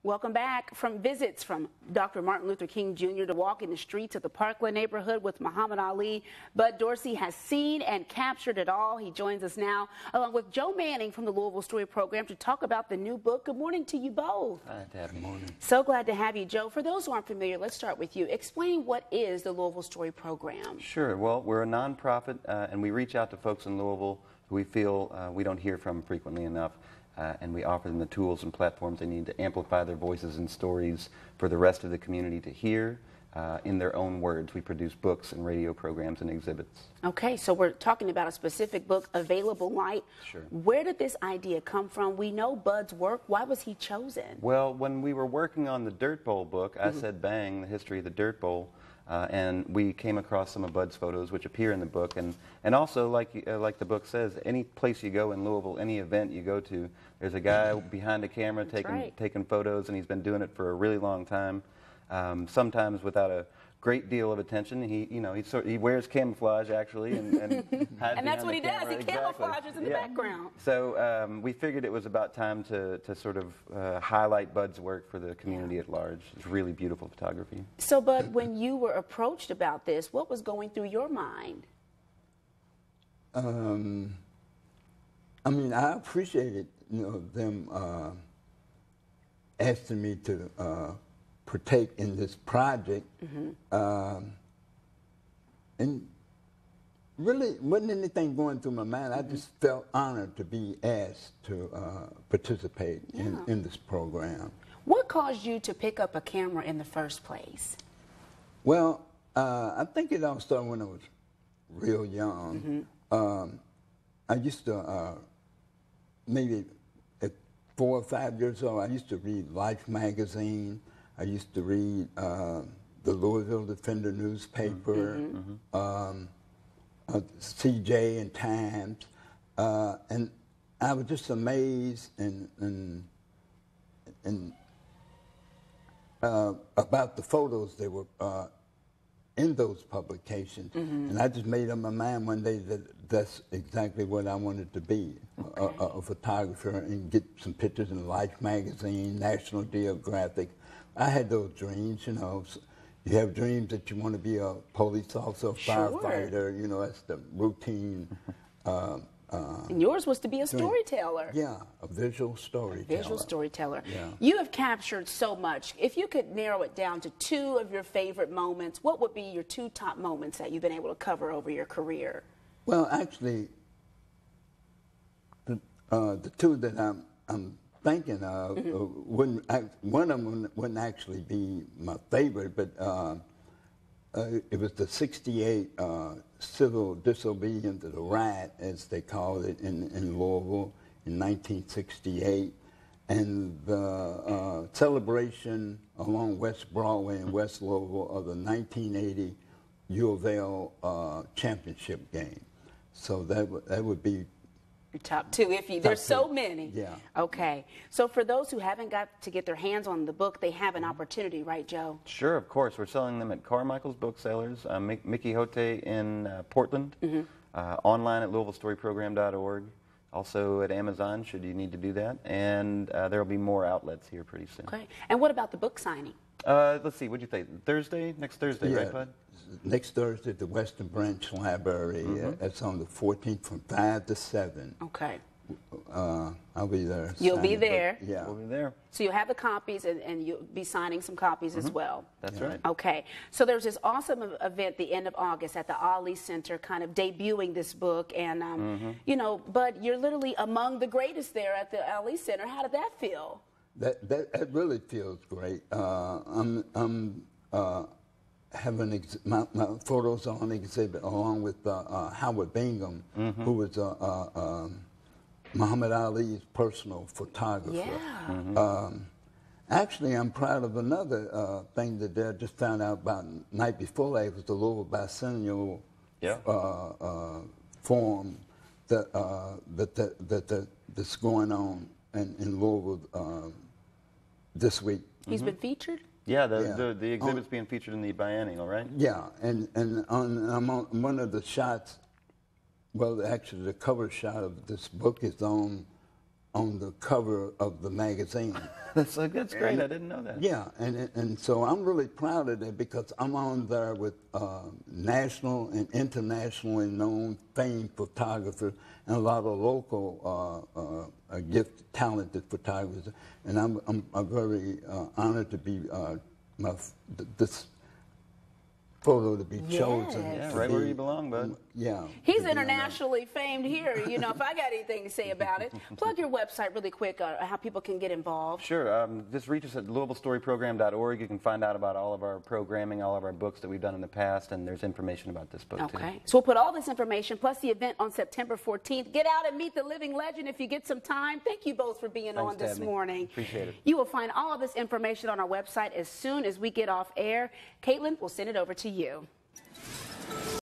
Welcome back. From visits from Dr. Martin Luther King Jr. to walking the streets of the Parkland neighborhood with Muhammad Ali, Bud Dorsey has seen and captured it all. He joins us now along with Joe Manning from the Louisville Story Program to talk about the new book. Good morning to you both. Good morning. So glad to have you, Joe. For those who aren't familiar, let's start with you. Explain what is the Louisville Story Program. Sure. Well, we're a nonprofit and we reach out to folks in Louisville who we feel we don't hear from frequently enough. And we offer them the tools and platforms they need to amplify their voices and stories for the rest of the community to hear in their own words. We produce books and radio programs and exhibits. Okay, so we're talking about a specific book, Available Light. Sure. Where did this idea come from? We know Bud's work. Why was he chosen? Well, when we were working on the Dirt Bowl book, I said bang, the history of the Dirt Bowl. And we came across some of Bud's photos, which appear in the book, and also, like the book says, any place you go in Louisville, any event you go to, there's a guy behind a camera taking photos, and he's been doing it for a really long time. Sometimes without a great deal of attention. He wears camouflage actually, and hides and that's what he camera. does. He camouflages in the background. So we figured it was about time to sort of highlight Bud's work for the community at large. It's really beautiful photography. So, Bud, when you were approached about this, what was going through your mind? I mean, I appreciated them asking me to partake in this project, and really wasn't anything going through my mind. I just felt honored to be asked to participate in this program. What caused you to pick up a camera in the first place? Well, I think it all started when I was real young. I used to, maybe at 4 or 5 years old, I used to read Life magazine. I used to read the Louisville Defender newspaper, CJ and Times, and I was just amazed about the photos that were in those publications. And I just made up my mind one day that that's exactly what I wanted to be, a photographer, and get some pictures in Life magazine, National Geographic. I had those dreams, You have dreams that you want to be a police officer, a firefighter, that's the routine. And yours was to be a storyteller. Yeah, a visual storyteller. Visual storyteller. Yeah. You have captured so much. If you could narrow it down to 2 of your favorite moments, what would be your 2 top moments that you've been able to cover over your career? Well, actually, the 2 that I'm thinking of, one of them wouldn't actually be my favorite, but it was the '68 civil disobedience, the riot, as they called it, in Louisville in 1968, and the celebration along West Broadway in West Louisville of the 1980 U of L championship game. So that would be your top 2, there's so many. Yeah. Okay. So for those who haven't got to get their hands on the book, they have an opportunity, right, Joe? Sure, of course. We're selling them at Carmichael's Booksellers, Mickey Hote in Portland, online at LouisvilleStoryProgram.org, also at Amazon, should you need to do that, and there will be more outlets here pretty soon. Okay. And what about the book signing? Let's see, what'd you say, Next Thursday, right, Bud? Next Thursday at the Western Branch Library. That's on the 14th from 5 to 7. Okay. I'll be there. You'll be there. Yeah. We'll be there. So you'll have the copies, and you'll be signing some copies as well. That's right. Okay. So there's this awesome event the end of August at the Ali Center, kind of debuting this book. And, Bud, you're literally among the greatest there at the Ali Center. How did that feel? That really feels great. I'm having my photos on exhibit along with Howard Bingham, who was Muhammad Ali's personal photographer. Yeah. Actually, I'm proud of another thing that I just found out about the night before. It was the Louisville Bicentennial Forum that's going on in Louisville this week. He's been featured? Yeah, the exhibit's being featured in the biennial, right? Yeah, and I'm on one of the shots. Well, actually, the cover shot of this book is on on the cover of the magazine. That's great. I didn't know that. Yeah, and so I'm really proud of that because I'm on there with national and internationally known famed photographers and a lot of local gifted, talented photographers. And I'm very honored to be this photo to be chosen. Yeah, right where you belong, bud. Yeah. He's internationally famed here. You know, if I got anything to say about it, plug your website really quick, how people can get involved. Sure. Just reach us at LouisvilleStoryProgram.org. You can find out about all of our programming, all of our books that we've done in the past, and there's information about this book, too. Okay. So we'll put all this information, plus the event on September 14th. Get out and meet the living legend if you get some time. Thank you both for being on this morning. Appreciate it. You will find all of this information on our website as soon as we get off air. Caitlin, we'll send it over to you.